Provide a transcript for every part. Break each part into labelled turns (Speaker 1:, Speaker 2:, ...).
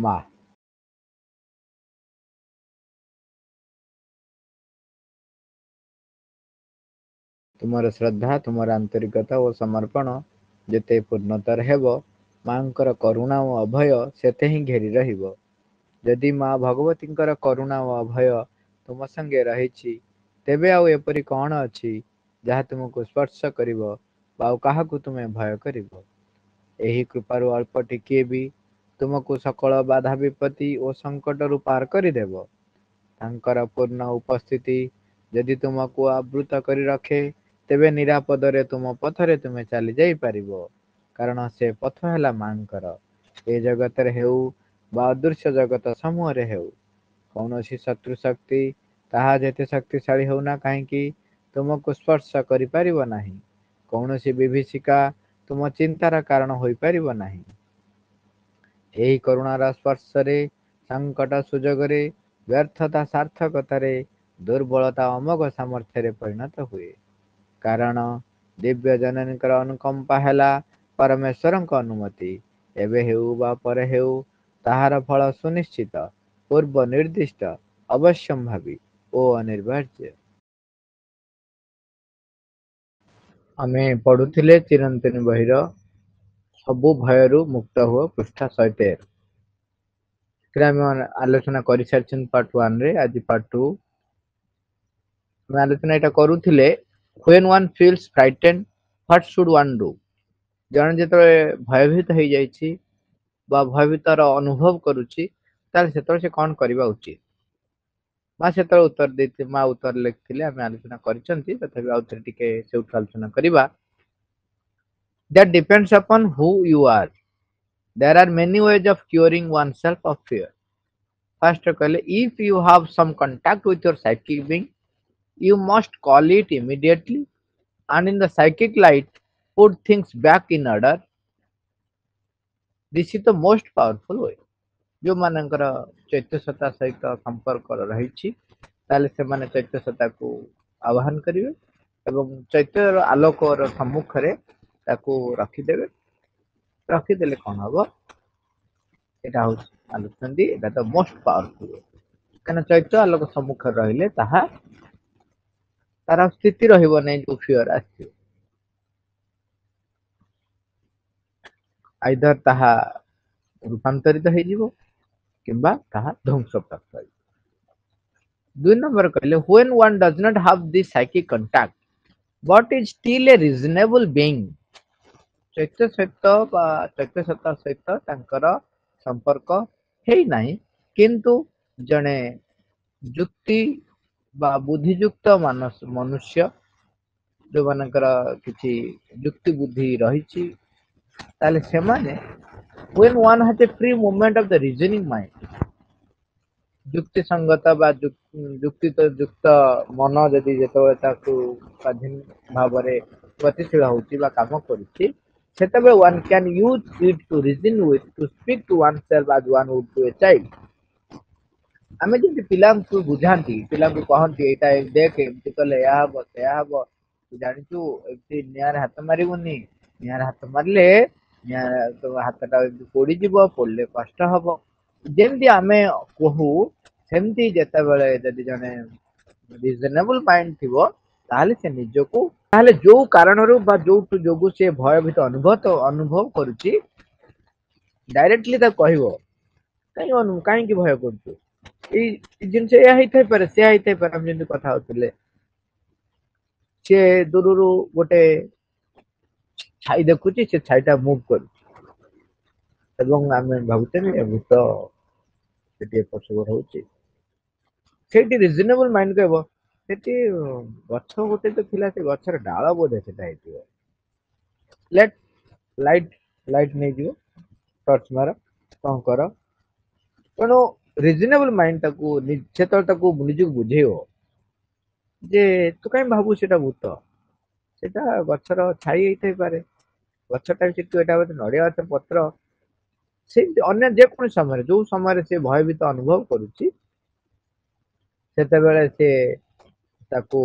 Speaker 1: ମା। ତୁମର ଶ୍ରଦ୍ଧା, ତୁମର ଆନ୍ତରିକତା ଓ ସମର୍ପଣ ଯେତେ ପୂର୍ଣ୍ଣତର ହେବ, ମାଙ୍କର କରୁଣା ଓ ଅଭୟ ସେତେ ହିଁ ଘେରି ରହିବ। ଯଦି ମା ଭଗବତୀଙ୍କର କରୁଣା ଓ ଅଭୟ ତୁମ ସଙ୍ଗେ ରହିଛି, ତେବେ ଆଉ ଏପରି କଣ ଅଛି ଯାହା ତୁମକୁ ସ୍ପର୍ଶ କରିବ ବା ଆଉ କାହାକୁ ତୁମେ ଭୟ କରିବ? ଏହି କୃପାରୁ ଅଳ୍ପ ଟିକିଏ ବି ତୁମକୁ ସକଳ ବାଧା ବିପତ୍ତି ଓ ସଙ୍କଟରୁ ପାର କରିଦେବ। ତାଙ୍କର ପୂର୍ଣ୍ଣ ଉପସ୍ଥିତି ଯଦି ତୁମକୁ ଆବୃତ କରି ରଖେ, ତେବେ ନିରାପଦରେ ତୁମ ପଥରେ ତୁମେ ଚାଲି ଯାଇପାରିବ। କାରଣ ସେ ପଥ ହେଲା ମାଙ୍କର। ଏ ଜଗତରେ ହେଉ ବା ଅଦୃଶ୍ୟ ଜଗତ ସମୂହରେ ହେଉ, କୌଣସି ଶତ୍ରୁ ଶକ୍ତି ତାହା ଯେତେ ଶକ୍ତିଶାଳୀ ହେଉନା କାହିଁକି ତୁମକୁ ସ୍ପର୍ଶ କରିପାରିବ ନାହିଁ। କୌଣସି ବିଭୀଷିକା ତୁମ ଚିନ୍ତାର କାରଣ ହୋଇପାରିବ ନାହିଁ। ଏହି କରୁଣାର ସ୍ପର୍ଶରେ, ସଙ୍କଟ ସୁଯୋଗରେ, ବ୍ୟର୍ଥତା ସାର୍ଥକତାରେ, ଦୁର୍ବଳତା ଅମୋଘ ସାମର୍ଥ୍ୟରେ ପରିଣତ ହୁଏ। କାରଣ ଦିବ୍ୟ ଜନନୀଙ୍କର ଅନୁକମ୍ପା ହେଲା ପରମେଶ୍ୱରଙ୍କ ଅନୁମତି। ଏବେ ହେଉ ବା ପରେ ହେଉ, ତାହାର ଫଳ ସୁନିଶ୍ଚିତ, ପୂର୍ବ ନିର୍ଦ୍ଦିଷ୍ଟ, ଅବଶ୍ୟମ୍ଭାବୀ ଓ ଅନିବାର୍ଯ୍ୟ। ଆମେ ପଢୁଥିଲେ ଚିରନ୍ତନ ବହିର ସବୁ ଭୟରୁ ମୁକ୍ତ ହୁଅ ପୃଷ୍ଠା 113। ସେଥିରେ ଆମେ ଆଲୋଚନା କରିସାରିଛନ୍ତି ପାର୍ଟ 1 ରେ। ଆଜି ପାର୍ଟ 2 ଆମେ ଆଲୋଚନା ଏଟା କରୁଥିଲେ, when one feels frightened, what should one do? ଜଣେ ଯେତେବେଳେ ଭୟଭୀତ ହେଇଯାଇଛି ବା ଭୟଭୀତର ଅନୁଭବ କରୁଛି, ତାହେଲେ ସେତେବେଳେ ସେ କଣ କରିବା ଉଚିତ? ମା ସେତେବେଳେ ଉତ୍ତର ଦେଇଥିଲେ, ମା ଉତ୍ତର ଲେଖିଥିଲେ, ଆମେ ଆଲୋଚନା କରିଛନ୍ତି। ତଥାପି ଆଉ ଥରେ ଟିକେ ସେଉଠୁ ଆଲୋଚନା କରିବା। That depends upon who you are. There are many ways of curing oneself of fear. First କହିଲେ, if you have some contact with your psychic being, you must call it immediately and in the psychic light put things back in order. This is the most powerful way. ଯୋଉମାନଙ୍କର ଚୈତ୍ୟ ସତ୍ତା ସହିତ ସମ୍ପର୍କ ରହିଛି, ତାହେଲେ ସେମାନେ ଚୈତ୍ୟ ସତ୍ତାକୁ ଆହ୍ୱାନ କରିବେ ଏବଂ ଚୈତ୍ୟର ଆଲୋକର ସମ୍ମୁଖରେ ତାକୁ ରଖିଦେବେ। ରଖିଦେଲେ କଣ ହବ? এটা ହଉଛି ଆଲୋଚନ୍ତି, ଏଟା ତ ମୋଷ୍ଟ ପାୱାରଫୁଲ। କାହିଁକିନା ଚୈତ୍ୟ ଆଲୋକ ସମ୍ମୁଖରେ ରହିଲେ ତାହା ତାର ସ୍ଥିତି ରହିବ ନାହିଁ, ଯୋଉ ଫିଅର ଆସିବ। ଆଇଦର ତାହା ରୂପାନ୍ତରିତ ହେଇଯିବ କିମ୍ବା ତାହା ଧ୍ୱଂସ ପ୍ରାପ୍ତ ହେଇଯିବ। 2 ନମ୍ବର କହିଲେ, when one does not have this psychic contact but is still a reasonable being. ଚୈତ୍ୟ ସହିତ ବା ଚୈତ୍ୟ ସତ୍ତା ସହିତ ତାଙ୍କର ସମ୍ପର୍କ ହେଇନାହିଁ, କିନ୍ତୁ ଜଣେ ଯୁକ୍ତି ବା ବୁଦ୍ଧିଯୁକ୍ତ ମନୁଷ୍ୟ, ଯୋଉମାନଙ୍କର କିଛି ଯୁକ୍ତି ବୁଦ୍ଧି ରହିଛି, ତାହେଲେ ସେମାନେ when one has a free movement of the reasoning mind, ଯୁକ୍ତି ସଙ୍ଗତ ବା ଯୁକ୍ତ ମନ ଯଦି ଯେତେବେଳେ ତାକୁ ସ୍ୱାଧୀନ ଭାବରେ ଗତିଶୀଳ ହଉଛି ବା କାମ କରୁଛି, ସେତେବେଳେ one can use it to reason with, to speak to oneself as one would to a child. ଆମେ ଯେମିତି ପିଲାଙ୍କୁ ବୁଝାନ୍ତି, ପିଲାଙ୍କୁ କହନ୍ତି ଏଇଟା ଦେଖ, ଏମିତି କଲେ ଏହା ହବ, ସେୟା ହବ, ତୁ ଜାଣିଛୁ ଏମିତି ନିଆଁରେ ହାତ ମାରିବୁନି, ନିଆଁରେ ହାତ ମାରିଲେ ତୋ ହାତଟା ଏମିତି ପୋଡିଯିବ, ପୋଡିଲେ କଷ୍ଟ ହବ। ଯେମିତି ଆମେ କହୁ, ସେମିତି ଯେତେବେଳେ ଯଦି ଜଣେ ରିଜନେବଲ ମାଇଣ୍ଡ ଥିବ, ତାହେଲେ ସେ ନିଜକୁ, ତାହେଲେ ଯୋଉ କାରଣରୁ ବା ଯୋଉ ଯୋଗୁ ସେ ଭୟଭୀତ ଅନୁଭବ କରୁଛି, ଡାଇରେକ୍ଟଲି ତାକୁ କହିବ କାହିଁକି ଭୟ କରୁଛୁ, ଏଇ ଜିନିଷ ଏୟା ହେଇଥାଇପାରେ, ସେୟା ହେଇଥାଇପାରେ। ଆମେ ଯେମିତି କଥା ହଉଥିଲେ, ସିଏ ଦୂରରୁ ଗୋଟେ ଛାଇ ଦେଖୁଛି, ସେ ଛାଇଟା ମୁଭ କରୁଛି ଏବଂ ଆମେ ଭାବୁଛେ ଏ ଭୂତ ସେଠି ଏପଟ ସେପଟ ହଉଛି। ସେଇଠି ରିଜନେବଲ ମାଇଣ୍ଡ କହିବ ସେଠି ଗଛ ଗୋଟେ ତ ଥିଲା, ସେ ଗଛର ଡାଳ ବୋଧେ ସେଟା ହେଇଥିବ, ଲେଟ୍ ଲାଇଟ୍ ନେଇଯିବ, ଟର୍ଚ ମାର, କଣ କର। ତେଣୁ ରିଜନେବଲ ମାଇଣ୍ଡ ତାକୁ ସେତେବେଳେ ତାକୁ ନିଜକୁ ବୁଝେଇବ ଯେ ତୁ କାହିଁ ଭାବୁ ସେଟା ଭୂତ, ସେଟା ଗଛର ଛାଇ ହେଇଥାଇପାରେ, ଗଛଟା ସେଠୁ ଏଟା ଗୋଟେ ନଡିଆ ଗଛ ପତ୍ର। ସେମିତି ଅନ୍ୟ ଯେକୌଣସି ସମୟରେ, ଯୋଉ ସମୟରେ ସେ ଭୟଭୀତ ଅନୁଭବ କରୁଛି, ସେତେବେଳେ ସେ ତାକୁ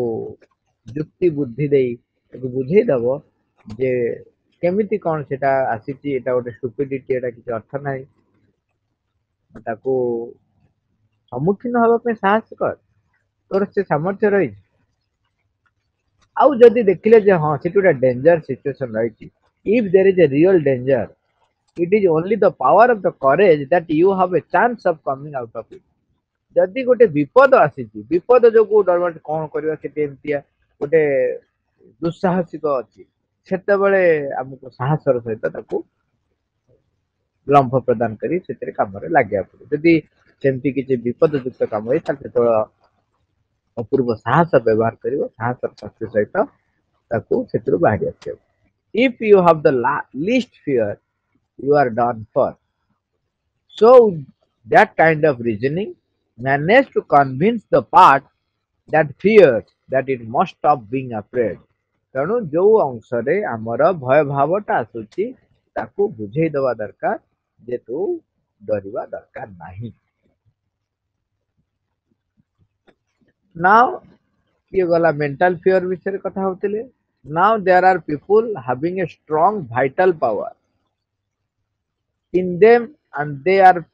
Speaker 1: ଯୁକ୍ତି ବୁଦ୍ଧି ଦେଇ ତାକୁ ବୁଝେଇ ଦବ ଯେ କେମିତି କଣ ସେଟା ଆସିଛି, ଏଟା ଗୋଟେ ଷ୍ଟୁପିଡିଟି, ଏଟା କିଛି ଅର୍ଥ ନାହିଁ। ତାକୁ ସମ୍ମୁଖୀନ ହେବା ପାଇଁ ସାହସ କର, ତୋର ସେ ସାମର୍ଥ୍ୟ ରହିଛି। ଆଉ ଯଦି ଦେଖିଲେ ଯେ ହଁ ସେଠି ଗୋଟେ ଡେଞ୍ଜର ସିଚୁଏସନ ରହିଛି, if there is a real danger, it is only the power of the courage that you have a chance of coming out of it। ଯଦି ଗୋଟେ ବିପଦ ଆସିଛି, ବିପଦ ଯୋଗୁ ଡରମାଟ କଣ କରିବା, ସେଠି ଏମିତିଆ ଗୋଟେ ଦୁଃସାହସିକ ଅଛି, ସେତେବେଳେ ଆମକୁ ସାହସର ସହିତ ତାକୁ ଲମ୍ଫ ପ୍ରଦାନ କରି ସେଥିରେ କାମରେ ଲାଗିବାକୁ ପଡେ। ଯଦି ସେମିତି କିଛି ବିପଦଯୁକ୍ତ କାମ ହେଇ ତାହେଲେ ସେତେବେଳେ ଅପୂର୍ବ ସାହସ ବ୍ୟବହାର କରିବ, ସାହସର ଶକ୍ତି ସହିତ ତାକୁ ସେଥିରୁ ବାହାରି ଆସିବ। If you have the least fear, you are done for। So that kind of reasoning managed to convince the part that fears that it must stop being afraid। ତେଣୁ ଯୋଉ ଅଂଶରେ ଆମର ଭୟ ଭାବଟା ଆସୁଛି ତାକୁ ବୁଝେଇ ଦବା ଦରକାର ଯେ ତୁ ଡରିବା ଦରକାର ନାହିଁ। ନାଉ କିଏ ଗଲା ମେଣ୍ଟାଲ ଫିୟର ବିଷୟରେ କଥା ହଉଥିଲେ। Now there are people having a strong vital power in them and they are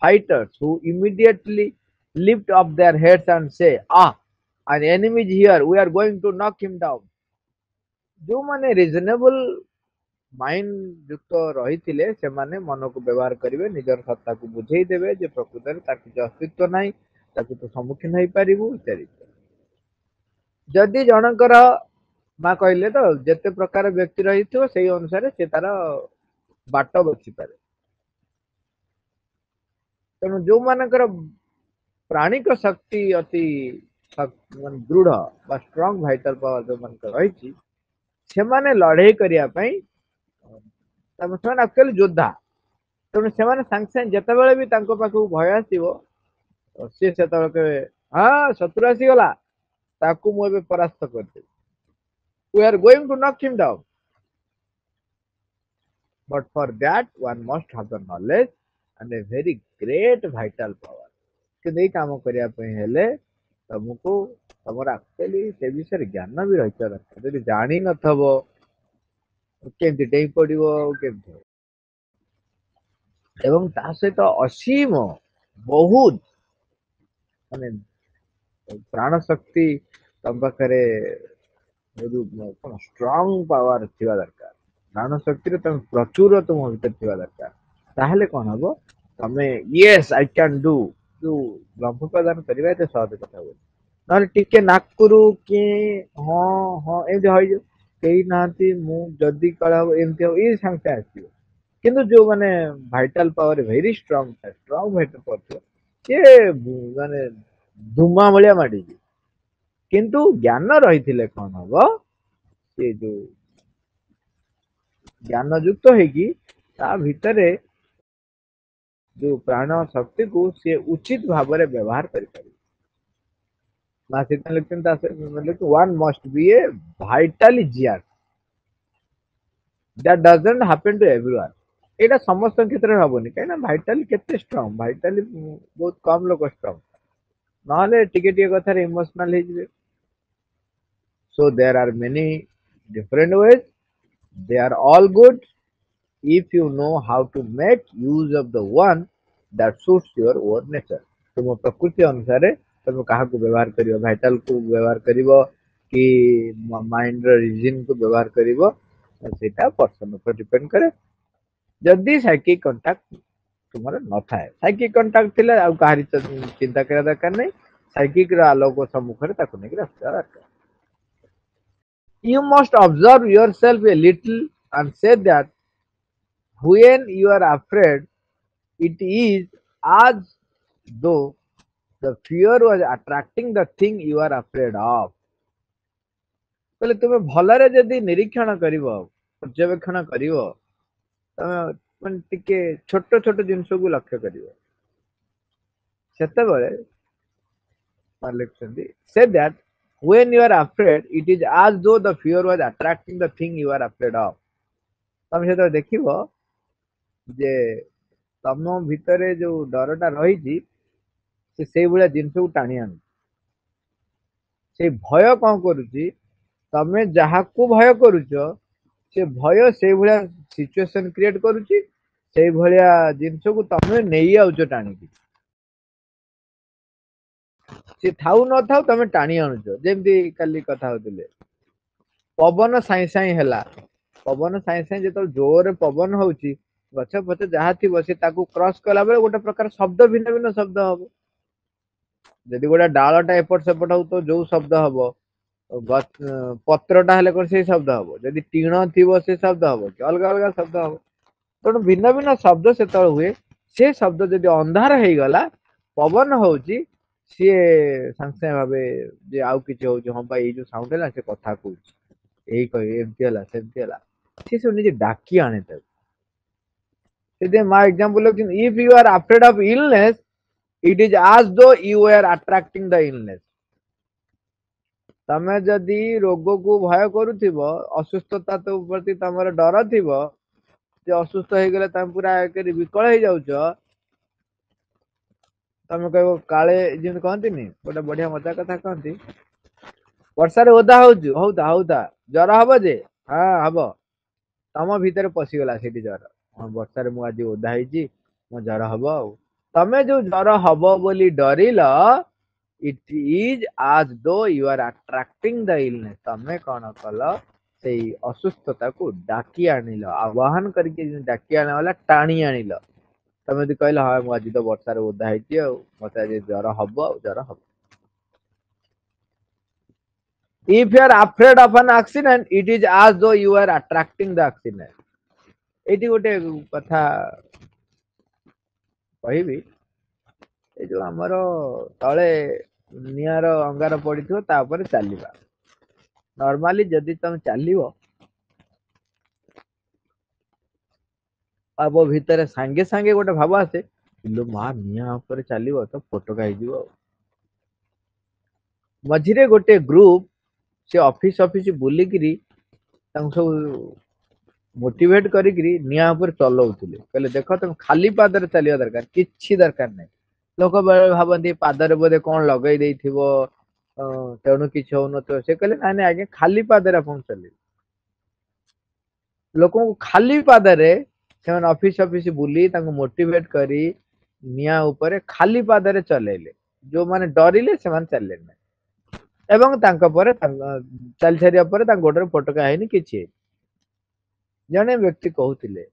Speaker 1: fighters who immediately lift up their heads and say, ah, an enemy is here, we are going to knock him down। ଯୋଉମାନେ ରିଜନେବଲ mind ଯୁକ୍ତ ରହିଥିଲେ ସେମାନେ ମନକୁ ବ୍ୟବହାର କରିବେ, ନିଜର ସତ୍ତାକୁ ବୁଝେଇ ଦେବେ ଯେ ପ୍ରକୃତରେ ତାର କିଛି ଅସ୍ତିତ୍ୱ ନାହିଁ, ତାକୁ ତ ସମ୍ମୁଖୀନ ହେଇପାରିବୁ ଇତ୍ୟାଦି। ଯଦି ଜଣଙ୍କର ମା କହିଲେ ତ ଯେତେ ପ୍ରକାର ବ୍ୟକ୍ତି ରହିଥିବ ସେଇ ଅନୁସାରେ ସେ ତାର ବାଟ ବଛିପାରେ। ତେଣୁ ଯୋଉମାନଙ୍କର ପ୍ରାଣିକ ଶକ୍ତି ଅତି ଦୃଢ ବା ଷ୍ଟ୍ରଙ୍ଗ ଭାଇଟାଲ ପାୱାର ଯୋଉମାନଙ୍କର ରହିଛି, ସେମାନେ ଲଢେଇ କରିବା ପାଇଁ ସେମାନେ ଆକ୍ଚୁଆଲି ଯୋଦ୍ଧା। ତେଣୁ ସେମାନେ ସାଙ୍ଗେ ସାଙ୍ଗେ ଯେତେବେଳେ ବି ତାଙ୍କ ପାଖକୁ ଭୟ ଆସିବ ସିଏ ସେତେବେଳେ କହିବେ ହଁ ଶତ୍ରୁ ଆସିଗଲା, ତାକୁ ମୁଁ ଏବେ ପରାସ୍ତ କରିଦେବି, we are going to knock him down। But for that one must have the knowledge and a very great vital power। କିନ୍ତୁ ଏଇ କାମ କରିବା ପାଇଁ ହେଲେ ତମକୁ ତମର ଆକ୍ଚୁଆଲି ସେ ବିଷୟରେ ଜ୍ଞାନ ବି ରହିଥିବା ଦରକାର। ଯଦି ଜାଣିନଥିବ କେମିତି ଡେଇଁ ପଡିବ କେମିତି ହବ। ଏବଂ ତା ସହିତ ଅସୀମ ବହୁତ ମାନେ ପ୍ରାଣ ଶକ୍ତି ତମ ପାଖରେ କଣ ଷ୍ଟ୍ରଙ୍ଗ ପାୱାର ଥିବା ଦରକାର। ପ୍ରାଣ ଶକ୍ତିରେ ତମେ ପ୍ରଚୁର ତୁମ ଭିତରେ ଥିବା ଦରକାର। ତାହେଲେ କଣ ହବ, ତମେ ୟେସ୍ ଆଇ କ୍ୟାନ୍ ଡୁ ଯୋଉ ଲମ୍ଫ ପ୍ରଦାନ କରିବା ଏତେ ସହଜ କଥା ହୁଏ। ନହେଲେ ଟିକେ ନାକରୁ କି ହଁ ହଁ ଏମିତି ହଇଯିବ, କେହି ନାହାନ୍ତି ମୁଁ ଯଦି କାଳେ ହବ ଏମିତି ହବ, ଏଇ ସାଙ୍ଗେ ସାଙ୍ଗେ ଆସିବ। କିନ୍ତୁ ଯୋଉମାନେ ଭାଇଟାଲ ପାୱାର ଭେରି ଷ୍ଟ୍ରଙ୍ଗ ଥାଏ, ଷ୍ଟ୍ରଙ୍ଗ ଭାଇଟାଲ ପାୱାର ଥିବ, ସିଏ ମାନେ ଧୂମା ଭଳିଆ ମାଡିଯିବ। କିନ୍ତୁ ଜ୍ଞାନ ରହିଥିଲେ କଣ ହବ, ସେ ଯୋଉ ଜ୍ଞାନ ଯୁକ୍ତ ହେଇକି ତା ଭିତରେ ଯୋଉ ପ୍ରାଣ ଶକ୍ତିକୁ ସିଏ ଉଚିତ ଭାବରେ ବ୍ୟବହାର କରିପାରିବ। one must be a vitally gear that doesn't happen to everyone। ଏଇଟା ସମସ୍ତଙ୍କ କ୍ଷେତ୍ରରେ ହବନି, କାହିଁକିନା ଭାଇଟାଲି କେତେ ଷ୍ଟ୍ରଙ୍ଗ, ଭାଇଟାଲି ବହୁତ କମ ଲୋକ ଷ୍ଟ୍ରଙ୍ଗ, ନହେଲେ ଟିକେ ଟିକେ କଥାରେ ଇମୋସନାଲ ହେଇଯିବେ। So there are many different ways, they are all good if you know how to make use of the one that suits your own nature। तुम प्रकृति अनुसारे तुम काहाकू व्यवहार करियो, भाइटाल को व्यवहार करिवो कि माइंड रीजन को व्यवहार करिवो, सेटा पर्सन ऊपर डिपेंड करे। जदि साइकिक कांटेक्ट तुम्हारे न थाए, साइकिक कांटेक्ट थिले आ काहारी चिंता करा दरकार नहीं, साइकिक रा आलोक सम्मुखरे ताकू नेकी रखा दरकार। You must observe yourself a little and say that when you are afraid, it is as though the fear was attracting the thing you are afraid of। बोले तुम भलरे जदि निरीक्षण करिवो, पर्यवेक्षण करिवो, तमे मन टिके छोट छोट जिंस को लक्ष्य करिवो, सेतेबेले लिखुछंती say that when you are afraid, it is as though the fear was attracting the thing you are afraid of। तमे सेते देखिवो जे तम भितरे जो डरटा रही से सेई भलिया जिंस को टाणी आनु। से भय कौन करुची, तमे जहाकू भय करुच से भय से भलिया सिचुएशन क्रिएट करुची, ସେଇ ଭଳିଆ ଜିନିଷକୁ ତମେ ନେଇ ଆଉଛ ଟାଣିକି, ସେ ଥାଉ ନଥାଉ ତମେ ଟାଣି ଆଣୁଛ। ଯେମିତି କାଲି କଥା ହଉଥିଲେ, ପବନ ସାଇଁ ସାଇଁ ହେଲା, ପବନ ସାଇଁ ସାଇଁ ଯେତେବେଳେ ଜୋରରେ ପବନ ହଉଛି, ଗଛ ଫଛ ଯାହା ଥିବ ସେ ତାକୁ କ୍ରସ୍ କଲା ବେଳେ ଗୋଟେ ପ୍ରକାର ଶବ୍ଦ, ଭିନ୍ନ ଭିନ୍ନ ଶବ୍ଦ ହବ। ଯଦି ଗୋଟେ ଡାଳଟା ଏପଟ ସେପଟ ହଉଥିବ ଯୋଉ ଶବ୍ଦ ହବ, ପତ୍ରଟା ହେଲେ କଣ ସେଇ ଶବ୍ଦ ହବ, ଯଦି ଟିଣ ଥିବ ସେ ଶବ୍ଦ ହବ କି ଅଲଗା ଅଲଗା ଶବ୍ଦ ହବ। ତେଣୁ ଭିନ୍ନ ଭିନ୍ନ ଶବ୍ଦ ସେତେବେଳେ ହୁଏ। ସେ ଶବ୍ଦ ଯଦି ଅନ୍ଧାର ହେଇଗଲା, ପବନ ହଉଛି, ସିଏ ସାଙ୍ଗେ ସାଙ୍ଗେ ଭାବେ ଯେ ଆଉ କିଛି ହଉଛି, ହଁ ବା ଏଇ ଯୋଉ ସାଉଣ୍ଡ ହେଲା ସେ କଥା କହୁଛି, ଏଇ କହି ଏମିତି ହେଲା ସେମିତି ହେଲା, ସେ ସବୁ ନିଜେ ଡାକି ଆଣେ ତାକୁ। ସେଥିପାଇଁ ମା ଏକ୍ସାମ୍ପଲ ରଖିଛନ୍ତି, if you are afraid of illness, it is as though you were attracting the illness. ତମେ ଯଦି ରୋଗକୁ ଭୟ କରୁଥିବ, ଅସୁସ୍ଥତା ପ୍ରତି ତମର ଡର ଥିବ, ଯେ ଅସୁସ୍ଥ ହେଇଗଲେ ତମେ ପୁରା ବିକଳ ହେଇଯାଉଛ, ତମେ କହିବ କାଳେ, ଯେମିତି କହନ୍ତିନି ଗୋଟେ ବଢିଆ ମଜା କଥା କହନ୍ତି, ବର୍ଷାରେ ଓଦା ହଉଛୁ, ହଉତା ହଉତା, ଜର ହବ ଯେ, ହଁ ହବ, ତମ ଭିତରେ ପଶିଗଲା ସେଠି ଜର, ହଁ ବର୍ଷାରେ ମୁଁ ଆଜି ଓଦା ହେଇଛି, ମୋ ଜର ହବ। ଆଉ ତମେ ଯୋଉ ଜର ହବ ବୋଲି ଡରିଲ, it is as though you are attracting the illness. ତମେ କଣ କଲ, ସେଇ ଅସୁସ୍ଥତାକୁ ଡାକି ଆଣିଲ, ଆବାହନ କରିକି ଡାକି ଆଣିଲା ବାଲା ଟାଣି ଆଣିଲ। ତମେ ଯଦି କହିଲ ହଁ ମୁଁ ଆଜି ତ ବର୍ଷାରେ ଓଦା ହେଇଛି, ଆଉ ମତେ ଆଜି ଜର ହବ, ଆଉ ଜର ହବ। If you are afraid of an accident, it is as though you are attracting the accident. ଏଇଠି ଗୋଟେ କଥା କହିବି, ଏ ଯୋଉ ଆମର ତଳେ ନିଆଁର ଅଙ୍ଗାର ପଡିଥିବ ତା ଉପରେ ଚାଲିବା, ନର୍ମାଲି ଯଦି ତମେ ଚାଲିବ, ଆମ ଭିତରେ ସାଙ୍ଗେ ସାଙ୍ଗେ ଗୋଟେ ଭାବ ଆସେ, ଇଲୋ ମା ନିଆଁ ଉପରେ ଚାଲିବ ତ ଫୋଟକା ହେଇଯିବ। ଆଉ ମଝିରେ ଗୋଟେ ଗ୍ରୁପ ସେ ଅଫିସ ବୁଲିକିରି ତାଙ୍କୁ ସବୁ ମୋଟିଭେଟ କରିକିରି ନିଆଁ ଉପରେ ଚଲଉଥିଲେ, କହିଲେ ଦେଖ ତମେ ଖାଲି ପାଦରେ ଚାଲିବା ଦରକାର, କିଛି ଦରକାର ନାହିଁ। ଲୋକ ବେଳେ ଭାବନ୍ତି ପାଦରେ ବୋଧେ କଣ ଲଗେଇ ଦେଇଥିବ, ତେଣୁ କିଛି ହଉନଥିବ। ସେ କହିଲେ ନାଇଁ ନାଇଁ ଆଜ୍ଞା, ଖାଲି ପାଦରେ ଆପଣ ଚାଲିବେ। ଲୋକଙ୍କୁ ଖାଲି ପାଦରେ ସେମାନେ ଅଫିସ ବୁଲି ତାଙ୍କୁ ମୋଟିଭେଟ କରି ନିଆଁ ଉପରେ ଖାଲି ପାଦରେ ଚଲେଇଲେ। ଯୋଉମାନେ ଡରିଲେ ସେମାନେ ଚାଲିଲେ ନାହିଁ, ଏବଂ ତାଙ୍କ ପରେ ଚାଲି ସାରିବା ପରେ ତାଙ୍କ ଗୋଡରେ ଫୋଟକା ହେଇନି, କିଛି ହେଇନି। ଜଣେ ବ୍ୟକ୍ତି କହୁଥିଲେ,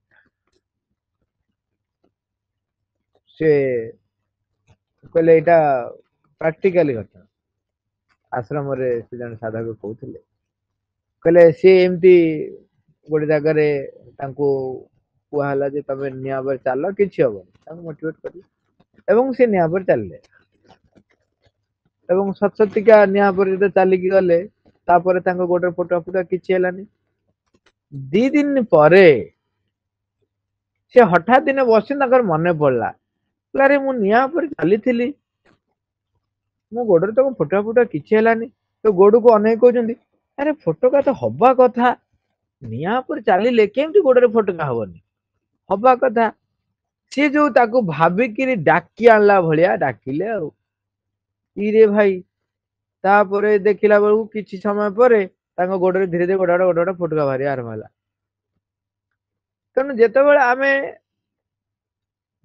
Speaker 1: ସେ କହିଲେ ଏଇଟା ପ୍ରାକ୍ଟିକାଲି କଥା, ଆଶ୍ରମରେ ସେ ଜଣେ ସାଧକ କହୁଥିଲେ, କହିଲେ ସିଏ ଏମିତି ଗୋଟେ ଜାଗାରେ ତାଙ୍କୁ କୁହା ହେଲା ଯେ ତମେ ନିଆଁ ଉପରେ ଚାଲ, କିଛି ହବନି, ତାଙ୍କୁ ମୋଟିଭେଟ କରି, ଏବଂ ସେ ନିଆଁ ଉପରେ ଚାଲିଲେ, ଏବଂ ସତସତିକା ନିଆଁ ଉପରେ ଯେତେ ଚାଲିକି ଗଲେ, ତାପରେ ତାଙ୍କ ଗୋଡରେ ଫୋଟକା କିଛି ହେଲାନି। 2 ଦିନ ପରେ ସେ ହଠାତ୍ ଦିନେ ବସି ତାଙ୍କର ମନେ ପଡିଲା, ଆରେ ମୁଁ ନିଆଁ ଉପରେ ଚାଲିଥିଲି, ମୋ ଗୋଡରେ ତ ଫୋଟକା କିଛି ହେଲାନି। ତ ଗୋଡକୁ ଅନେଇ କହୁଛନ୍ତି, ଆରେ ଫୋଟକା ତ ହବା କଥା, ନିଆଁ ଉପରେ ଚାଲିଲେ କେମିତି ଗୋଡରେ ଫୋଟକା ହବନି, ହବା କଥା। ସିଏ ଯୋଉ ତାକୁ ଭାବିକିରି ଡାକି ଆଣିଲା ଭଳିଆ ଡାକିଲେ, ଆଉ ଇରେ ଭାଇ, ତାପରେ ଦେଖିଲା ବେଳକୁ କିଛି ସମୟ ପରେ ତାଙ୍କ ଗୋଡରେ ଧୀରେ ଧୀରେ ଗୋଟେ ଗୋଟେ ଫୋଟକା ବାହାରି ଆରମ୍ଭ ହେଲା। ତେଣୁ ଯେତେବେଳେ ଆମେ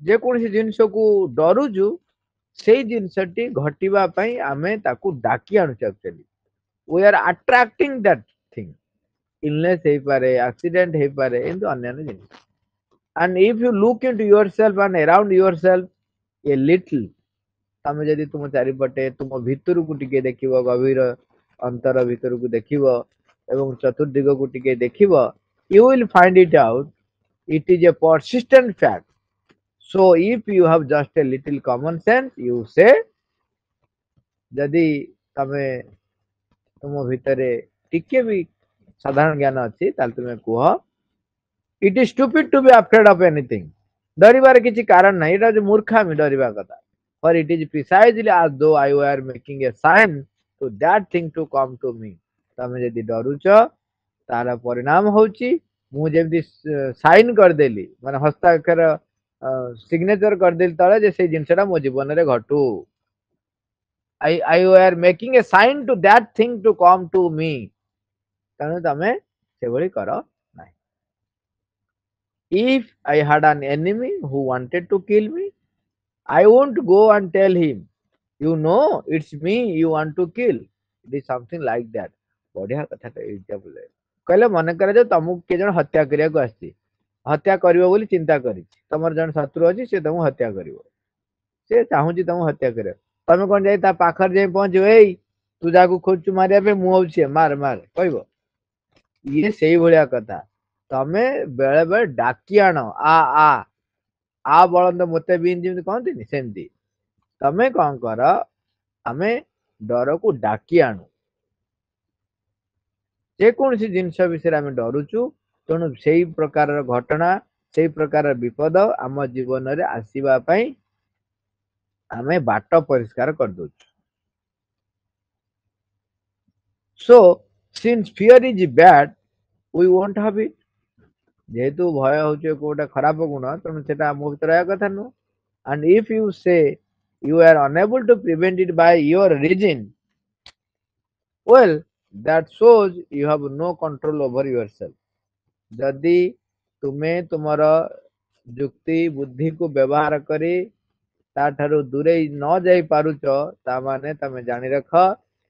Speaker 1: ଯେକୌଣସି ଜିନିଷକୁ ଡରୁଛୁ, ସେଇ ଜିନିଷଟି ଘଟିବା ପାଇଁ ଆମେ ତାକୁ ଡାକି ଆଣୁଛୁ। Actually we are attracting that thing. illness ହେଇପାରେ, accident ହେଇପାରେ, ଏମିତି ଅନ୍ୟାନ୍ୟ ଜିନିଷ। and if you look into yourself and around yourself a little, ତମେ ଯଦି ତୁମ ଚାରିପଟେ ତୁମ ଭିତରକୁ ଟିକେ ଦେଖିବ, ଗଭୀର ଅନ୍ତର ଭିତରକୁ ଦେଖିବ ଏବଂ ଚତୁର୍ଦିଗକୁ ଟିକେ ଦେଖିବ, you will find it out, it is a persistent fact. So if you have just a little common sense, you say, ଯଦି ତମେ ତୁମ ଭିତରେ ଟିକେ ବି ସାଧାରଣ ଜ୍ଞାନ ଅଛି, ତାହେଲେ ତୁମେ କୁହ, it is stupid to be afraid of anything. ଡରିବାର କିଛି କାରଣ ନାହିଁ, ଏଇଟା ହଉଛି ମୂର୍ଖାମି ଡରିବା କଥା। For it is precisely as though I were making a sign to that thing to come to me. ତମେ ଯଦି ଡରୁଛ, ତାର ପରିଣାମ ହଉଛି ମୁଁ ଯେମିତି ସାଇନ କରିଦେଲି, ମାନେ ହସ୍ତାକ୍ଷର ସିଗ୍ନେଚର କରିଦେଲି ତଳେ, ଯେ ସେଇ ଜିନିଷଟା ମୋ ଜୀବନରେ ଘଟୁ। I were making a sign to that thing to come to me. ତେଣୁ ତମେ ସେଭଳି କର ନାହିଁ। If I had an enemy who wanted to kill me, I won't go and tell him, you know, it's me you want to kill. It is something like that. ବଢିଆ କଥାଟା ଏଇଟା ବୋଲେ କହିଲେ ମନେ କରାଯାଉ ତମକୁ କିଏ ଜଣ ହତ୍ୟା କରିବାକୁ ଆସିଛି ହତ୍ୟା କରିବ ବୋଲି ଚିନ୍ତା କରିଛି ତମର ଜଣେ ଶତ୍ରୁ ଅଛି ସେ ତମକୁ ହତ୍ୟା କରିବ ସେ ଚାହୁଁଛି ତମକୁ ହତ୍ୟା କରିବାକୁ ତମେ କଣ ଯାଇ ତା ପାଖରେ ଯାଇ ପହଞ୍ଚିବ ଏଇ ତୁ ଯାହାକୁ ଖୋଜୁଛୁ ମାରିବା ପାଇଁ ମୁଁ ହଉଛି ମାର ମାର କହିବ ଇଏ ସେଇଭଳିଆ କଥା ତମେ ବେଳେ ବେଳେ ଡାକି ଆଣ ଆ ଆ ବଳନ୍ଦ ମୋତେ ବିନ୍ ଯେମିତି କହନ୍ତିନି ସେମିତି ତମେ କଣ କର ଆମେ ଡରକୁ ଡାକି ଆଣୁ ଯେକୌଣସି ଜିନିଷ ବିଷୟରେ ଆମେ ଡରୁଛୁ ତେଣୁ ସେଇ ପ୍ରକାରର ଘଟଣା ସେଇ ପ୍ରକାରର ବିପଦ ଆମ ଜୀବନରେ ଆସିବା ପାଇଁ ଆମେ ବାଟ ପରିଷ୍କାର କରିଦଉଛୁ so since fear is bad we won't have it ଯେହେତୁ ଭୟ ହଉଛି କୋଉଟା ଖରାପ ଗୁଣ ତେଣୁ ସେଟା ଆମ ଭିତରେ ରହିବା କଥା ନୁହଁ and if you say you are unable to prevent it by your reason well that shows you have no control over yourself ଯଦି ତୁମେ ତୁମର ଯୁକ୍ତି ବୁଦ୍ଧିକୁ ବ୍ୟବହାର କରି ତାଠାରୁ ଦୂରେଇ ନ ଯାଇ ପାରୁଛ ତା ମାନେ ତମେ ଜାଣି ରଖ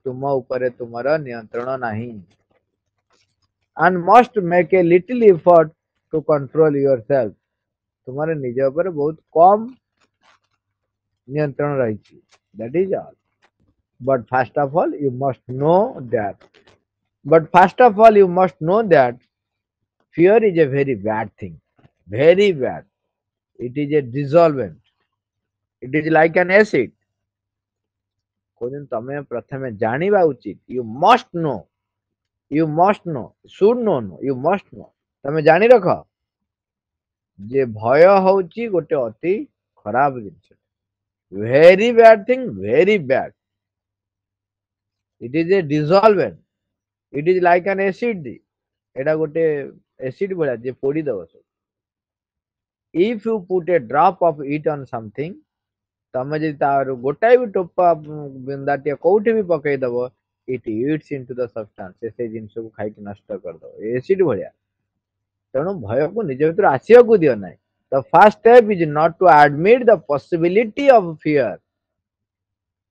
Speaker 1: ତୁମ ଉପରେ ତୁମର ନିୟନ୍ତ୍ରଣ ନାହିଁ and must make a little effort to control yourself ତୁମର ନିଜ ଉପରେ ବହୁତ କମ ନିୟନ୍ତ୍ରଣ ରହିଛି that is all but first of all you must know that fear is a very bad thing very bad it is a dissolvent it is like an acid କହୁଛନ୍ତି ତମେ ପ୍ରଥମେ ଜାଣିବା ଉଚିତ you must know should know no you must know ତମେ ଜାଣି ରଖ ଯେ ଭୟ ହଉଛି ଗୋଟେ ଅତି ଖରାପ ଜିନିଷ very bad thing very bad it is a dissolvent it is like an acid ଏଟା ଗୋଟେ acid ଭଳିଆ ଯେ ପୋଡ଼ି ଦବ ସବୁ if you put a drop of it on something ତମେ ଯଦି ତାର ଗୋଟାଏ ବି ଟୋପା ବିନ୍ଦାଟିଏ କୋଉଠି ବି ପକେଇଦବ it eats into the substance ସେ ଜିନିଷକୁ ଖାଇକି ନଷ୍ଟ କରିଦବ ଏସିଡ୍ ଭଳିଆ ତେଣୁ ଭୟକୁ ନିଜ ଭିତରୁ ଆସିବାକୁ ଦିଅ ନାହିଁ the first step is not to admit the possibility of fear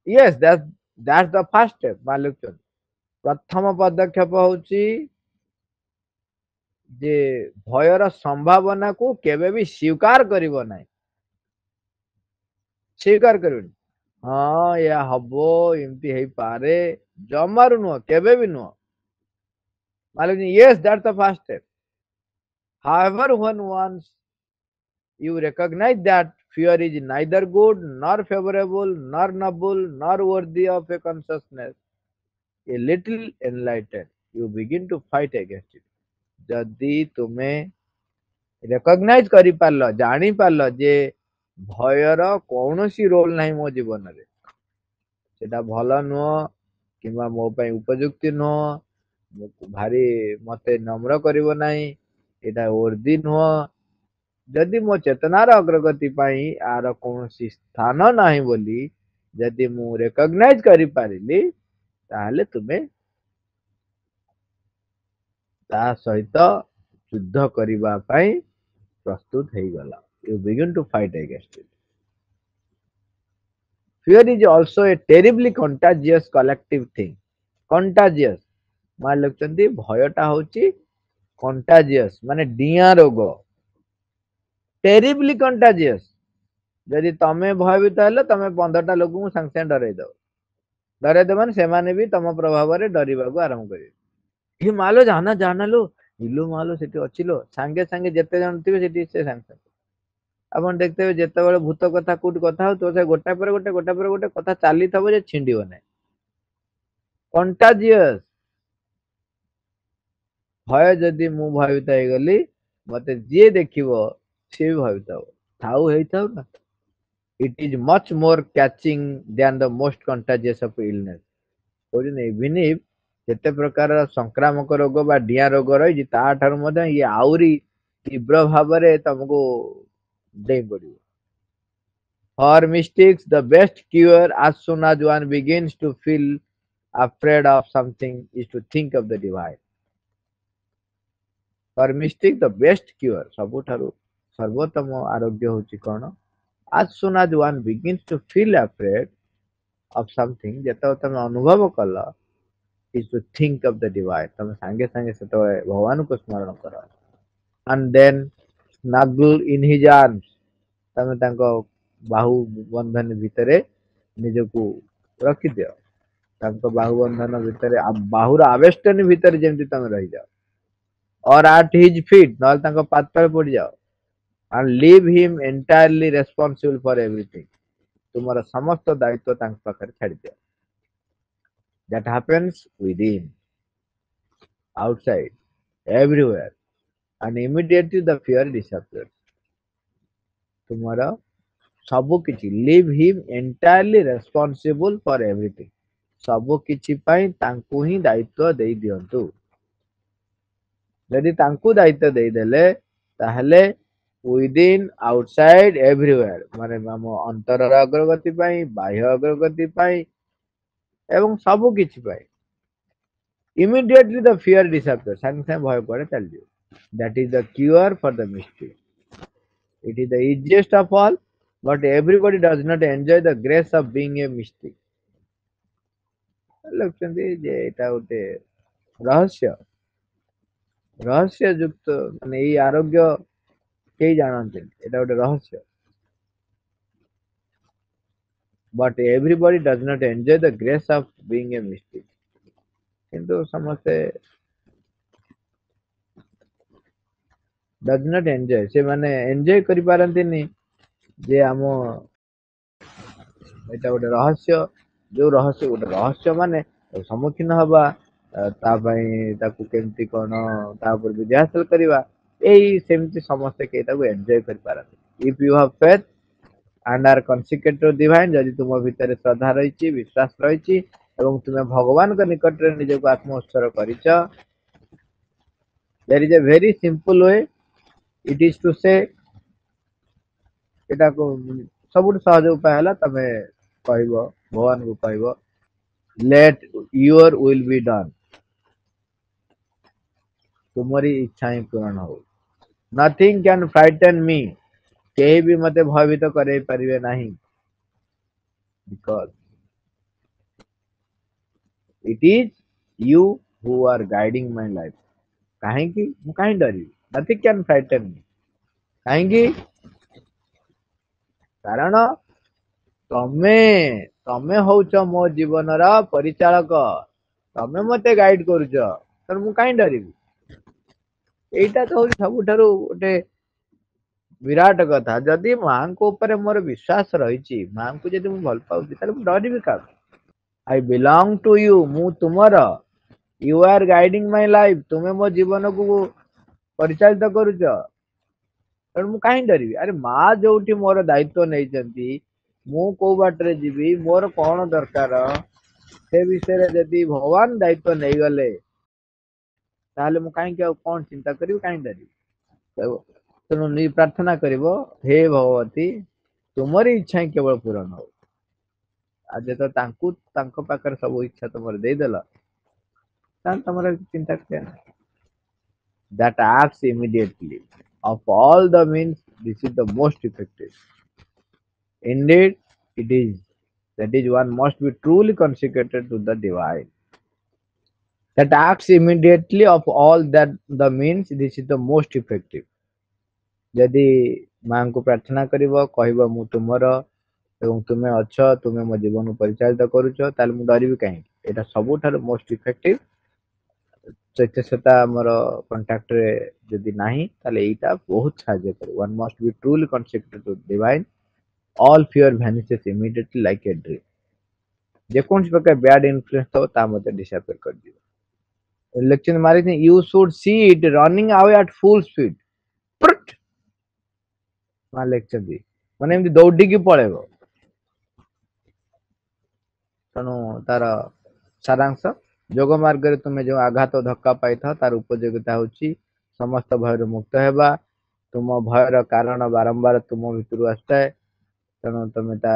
Speaker 1: yes that's the first step ମାଲୁକ ପ୍ରଥମ ପଦକ୍ଷେପ ହଉଛି ଯେ ଭୟର ସମ୍ଭାବନାକୁ କେବେ ବି ସ୍ୱୀକାର କରିବ ନାହିଁ ସ୍ୱୀକାର କରିବନି ହଁ ଏହା ହବ ଏମିତି ହେଇପାରେ ଜମାରୁ ନୁହଁ କେବେ ବି ନୁହଁ ମାଲୁକ yes that's the first step however when once you recognize that fear is neither good nor favorable nor noble nor worthy of a consciousness a little enlightened you begin to fight against it ଯଦି ତୁମେ recognise କରିପାରିଲ ଜାଣିପାରିଲ ଯେ ଭୟର କୌଣସି roll ନାହିଁ ମୋ ଜୀବନରେ ସେଟା ଭଲ ନୁହଁ କିମ୍ବା ମୋ ପାଇଁ ଉପଯୁକ୍ତି ନୁହଁ ଭାରି ମତେ ନମ୍ର କରିବ ନାହିଁ ଏଟା worthy ନୁହଁ ଯଦି ମୋ ଚେତନାର ଅଗ୍ରଗତି ପାଇଁ ଆର କୌଣସି ସ୍ଥାନ ନାହିଁ ବୋଲି ଯଦି ମୁଁ ରେକଗ୍ନାଇଜ କରିପାରିଲି ତାହେଲେ ତୁମେ ତା ସହିତ ଯୁଦ୍ଧ କରିବା ପାଇଁ ପ୍ରସ୍ତୁତ ହେଇଗଲ you begin to fight against it fear is also a terribly contagious collective thing contagious ମାନେ ଲେଖୁଛନ୍ତି ଭୟଟା ହଉଛି contagious ମାନେ ଡିଆଁ ରୋଗ terribly contagious ଯଦି ତମେ ଭୟଭୀତ ହେଲେ ତମେ 15ଟା ଲୋକଙ୍କୁ ସାଙ୍ଗେ ସାଙ୍ଗେ ଡରେଇଦବ ମାନେ ସେମାନେ ବି ତମ ପ୍ରଭାବରେ ଡରିବାକୁ ଆରମ୍ଭ କରିବେ ଏ ମାଲୋ ଜାନାଲୋ ଇଲୋ ମାଲୋ ସେଠି ଅଛିଲୋ ସାଙ୍ଗେ ସାଙ୍ଗେ ଯେତେ ଜଣ ଥିବେ ସେଠି ସେ ସାଙ୍ଗେ ସାଙ୍ଗେ ଆପଣ ଦେଖିଥିବେ ଯେତେବେଳେ ଭୂତ କଥା କୋଉଠି କଥା ହଉଥିବ ସେ ଗୋଟା ପରେ ଗୋଟେ କଥା ଚାଲିଥିବ ଯେ ଛିଣ୍ଡିବ ନାହିଁ କଣ୍ଟାଜିୟସ୍ ଭୟ ଯଦି ମୁଁ ଭୟଭୀତ ହେଇଗଲି ମତେ ଯିଏ ଦେଖିବ ସିଏ ବି ଭୟଭୀତ ହବ ଥାଉ ହେଇଥାଉ ନା it is much more catching than the most contagious of illness କହୁଛନ୍ତି even if ଯେତେ ପ୍ରକାର ସଂକ୍ରାମକ ରୋଗ ବା ଡିଆଁ ରୋଗ ରହିଛି ତାଠାରୁ ମଧ୍ୟ ଇଏ ଆହୁରି ତୀବ୍ର ଭାବରେ ତମକୁ ଡେଇଁ ପଡିବ for mystics the best cure as soon as one begins to feel afraid of something is to think of the divine for mystic the best cure ସବୁଠାରୁ सर्वोत्तम आरोग्य होची कोन as soon as one begins to feel afraid of something जेतो तमे अनुभव कल is to think of the divine तमे संगे संगे सेतबे भगवान को स्मरण कर and then snuggle in his arms तमे तांको बाहु बंधन भितरे निजको रखि दियो तांको बाहु बंधन भितरे बाहुर आवेष्टन भितरे जेमति तमे रहि जाओ or at his feet नल तांको पाद तळे पड़ जाओ and leave him entirely responsible for everything तुम्हारा समस्त दायित्व तांको पाखरे छाड़ी दियो that happens within outside everywhere and immediately the fear disappears तुम्हारा सब किछि leave him entirely responsible for everything सब किछि पई तांको ही दायित्व देई दियंतु यदि तांको दायित्व देई देले ताहले within outside everywhere माने हम अंतर अग्रगति पई बाह्य अग्रगति पई एवं सब किछि पई immediately the fear disappears संग संग भय पड़े चल जियो that is the cure for the mystery it is the easiest of all but everybody does not enjoy the grace of being a mystic लगचंदी जे एटा उते रहस्य रहस्य युक्त माने ई आरोग्य केही जानते एटा उते रहस्य but everybody does not enjoy the grace of being a mystic किंतु समस्ते does not enjoy से माने एन्जॉय करि पारंतिनी जे आमो एटा गोटे रहस्य जो रहस्य गोटे रहस्य माने सम्मुखीन हवा ता पई ताकू केमती कोन ता पर विजय हासिल करबा एई सेमती समस्त के ताकू एन्जॉय करि पारंती if you have faith and are consecrated divine जदि तुम भीतर श्रद्धा रही विश्वास रही एवं तुम्हें भगवान के निकट रे निज को आत्म उत्सर्ग करिछ there is a very simple way it is to say एटा को सबुठ सहज उपाय हला तमे कहबो भगवान को कहबो let your will be done तुम्हारी इच्छा ही पूर्ण हो नथिंग कैन फ्राइटन मी केही भी मते भयभीत करे परिवे नहीं because it is you who are guiding my life काहे कि मु काहे डरी नथिंग कैन फ्राइटन मी काहे कि कारण तमे तमे होउछ मो जीवन रा परिचालक तमे मते गाइड करूछ तर मु काहे डरिबी एटा तो होउछ सबुठारु गोटे विराट कथा जदि मां को ऊपर मोर विश्वास रही मां को जदि मु भल पाउछि ताले मु डरिबी का आई बिलोंग टू यू मु तुमरा you are guiding my life तुमे मो जीवन को परिचालित करूछ तर मु काहे डरिबी अरे मां जोठी मोर दायित्व नै जंती मु को बाटरे जीवी मोर कोन दरकार से विषय रे जदि भगवान दायित्व नै गले ताले मु काहे के कोन चिंता करिबी काहे डरिबी तेणु नि प्रार्थना करिवो हे भगवती तुमरी इच्छा ही केवल पूर्ण हो आज तो तांकु तांको पाकर सब इच्छा तुमर दे देला तान तमरा चिंता करे that acts immediately of all the means this is the most effective indeed it is that is one must be truly consecrated to the divine that acts immediately of all that the means this is the most effective यदि मां को प्रार्थना करिवो कहबो मु तुमर एवं तुमे अछ तुमे मो जीवन परिचालित करूछ ताल मु डरिबी काहे एटा सबुठार मोस्ट इफेक्टिव चैत्यसता हमर कांटेक्ट रे जदि नाही ताले एटा बहुत साहाय्य करे one must be truly consecrated to divine all fear vanishes immediately like a dream जे कोन प्रकार बैड इन्फ्लुएंस तो ता मते डिसअपियर कर दियो इलेक्शन मारी थी you should see it running away at full speed मा लेक्चर दी माने एमती दौड़ी की पळेबो तनु तार सारांश जोग मार्ग रे तुमे जो आघात धक्का पाई था तार उपयोगिता होची समस्त भय मुक्त हेबा तुम भयर कारण बारंबार तुम भितर आसताए तेणु तुम ता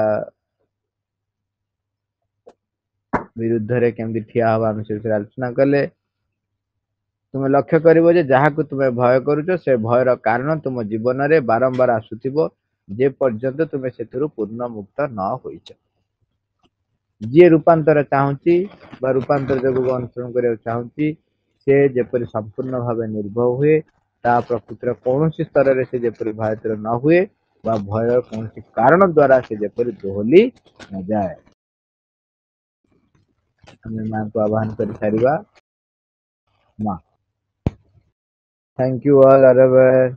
Speaker 1: विरुद्ध रे केमती ठिया हवा हम से आलोचना कले तुम लक्ष्य करिवो जे जहाकु तुमे भय करूछ से भयर कारण तुम जीवन रे बारंबार आसुथिबो जे पर्यंत तुमे सेतुरु पूर्ण मुक्त न होइछ। जे रूपांतर चाहूची बा रूपांतर जगह अनुसरण करिया चाहूची से जेपरि संपूर्ण भावे निर्भय हुए ता प्रकृतिर कौनसी स्तर रे से जेपरि भयतिर न हुए बा भय कौनसी कारण द्वारा से जेपरि दोहली न जाए। हमें मां को आह्वान कर सारिबा। मां, थैंक यू ऑल अरबर।